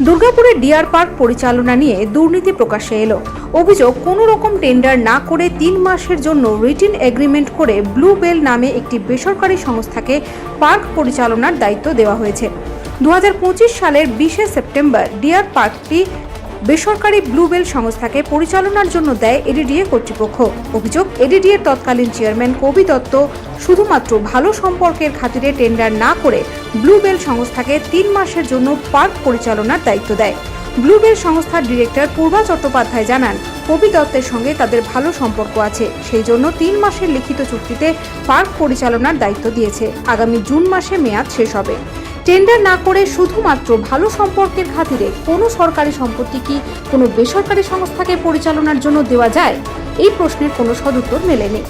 দুর্গাপুরে deer park পরিচালনা নিয়ে দুর্নীতি প্রকাশ্যে এলো। অভিযোগ, কোনো রকম টেন্ডার না করে 3 মাসের জন্য রিটেন এগ্রিমেন্ট করে ব্লু বেল নামে একটি বেসরকারি সংস্থাকে পার্ক পরিচালনার দায়িত্ব দেওয়া হয়েছে। 2025 সালের 20 সেপ্টেম্বর ডিয়ার পার্কটি বেসরকারি ব্লু বেল সংস্থাকে পরিচালনার জন্য দেয় এডিডিএ কর্তৃপক্ষ। অভিযোগ, এডিডিএর তৎকালীন চেয়ারম্যান কবি দত্ত শুধুমাত্র ভালো সম্পর্কের খাতিরে টেন্ডার না করে ব্লু বেল সংস্থাকে 3 মাসের জন্য পার্ক পরিচালনার দায়িত্ব দেয়। ব্লু বেল সংস্থার ডিরেক্টর পূর্বা চট্টোপাধ্যায় জানান, কবি দত্তের সঙ্গে তাদের ভালো সম্পর্ক আছে, সেই জন্য 3 মাসের লিখিত চুক্তিতে পার্ক পরিচালনার দায়িত্ব দিয়েছে। আগামী জুন মাসে মেয়াদ শেষ হবে। টেন্ডার না করে শুধুমাত্র ভালো সম্পর্কের খাতিরে কোনো সরকারি সম্পত্তি কি কোনো বেসরকারি সংস্থাকে পরিচালনার জন্য দেওয়া যায়? এই প্রশ্নের কোনো সদুত্তর মেলেনি।